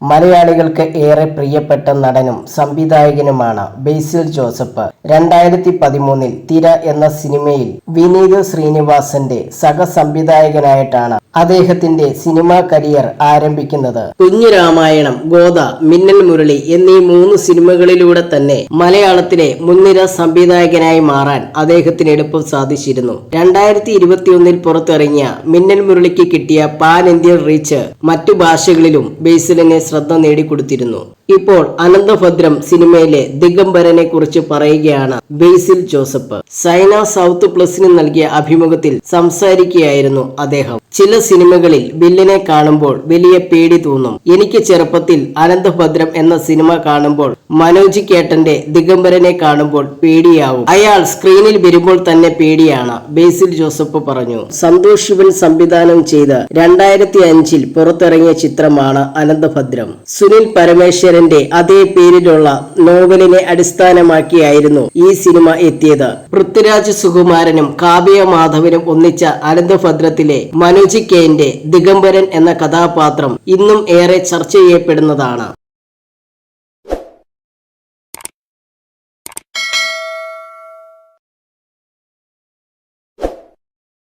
മലയാളികൾക്ക് ഏറെ പ്രിയപ്പെട്ട നടനും സംവിധായകനുമാണ് ബേസിൽ ജോസഫ്. 2013 തിര എന്ന സിനിമയിൽ വിനീത് ശ്രീനിവാസന്റെ സഹസംവിധായകനായിട്ടാണ് അദ്ദേഹത്തിന്റെ സിനിമാ കരിയർ ആരംഭിക്കുന്നത്. കുഞ്ഞുരാമായണം, ഗോദ, മിന്നൽ മുരളി എന്നീ 3 സിനിമകളിലൂടെ തന്നെ മലയാളത്തിലെ മുൻനിര സംവിധായകനായി മാറാൻ അദ്ദേഹത്തിന് എളുപ്പം സാധിച്ചിരുന്നു. 2021 പുറത്തിറങ്ങിയ മിന്നൽ മുരളിക്ക് കിട്ടിയ പാൻ ഇന്ത്യൻ റീച്ച് മറ്റു ഭാഷകളിലും ബേസിലിനെ ശ്രദ്ധ നേടിക്കൊടുത്തിരുന്നു. ഇപ്പോൾ അനന്തഭദ്രം സിനിമയിലെ ദിഗംബരനെ കുറിച്ച് പറയുകയാണ് ബേസിൽ ജോസഫ്. സൈന സൗത്ത് പ്ലസിന് നൽകിയ അഭിമുഖത്തിൽ സംസാരിക്കുകയായിരുന്നു അദ്ദേഹം. ചില സിനിമകളിൽ വില്ലനെ കാണുമ്പോൾ വലിയ പേടി തോന്നും. എനിക്ക് ചെറുപ്പത്തിൽ അനന്തഭദ്രം എന്ന സിനിമ കാണുമ്പോൾ മനോജ് കേട്ടന്റെ ദിഗംബരനെ കാണുമ്പോൾ പേടിയാവും. അയാൾ സ്ക്രീനിൽ വരുമ്പോൾ തന്നെ പേടിയാണ്, ബേസിൽ ജോസഫ് പറഞ്ഞു. സന്തോഷ് ശിവൻ സംവിധാനം ചെയ്ത് 2005 പുറത്തിറങ്ങിയ ചിത്രമാണ് അനന്തഭദ്രം. സുനിൽ പരമേശ്വരന്റെ അതേ പേരിലുള്ള നോവലിനെ അടിസ്ഥാനമാക്കിയായിരുന്നു ഈ സിനിമ എത്തിയത്. പൃഥ്വിരാജ് സുകുമാരനും കാവ്യ മാധവനും ഒന്നിച്ച അനന്തഭദ്രത്തിലെ മനോജ് കെന്റെ ദിഗംബരൻ എന്ന കഥാപാത്രം ഇന്നും ഏറെ ചർച്ച ചെയ്യപ്പെടുന്നതാണ്.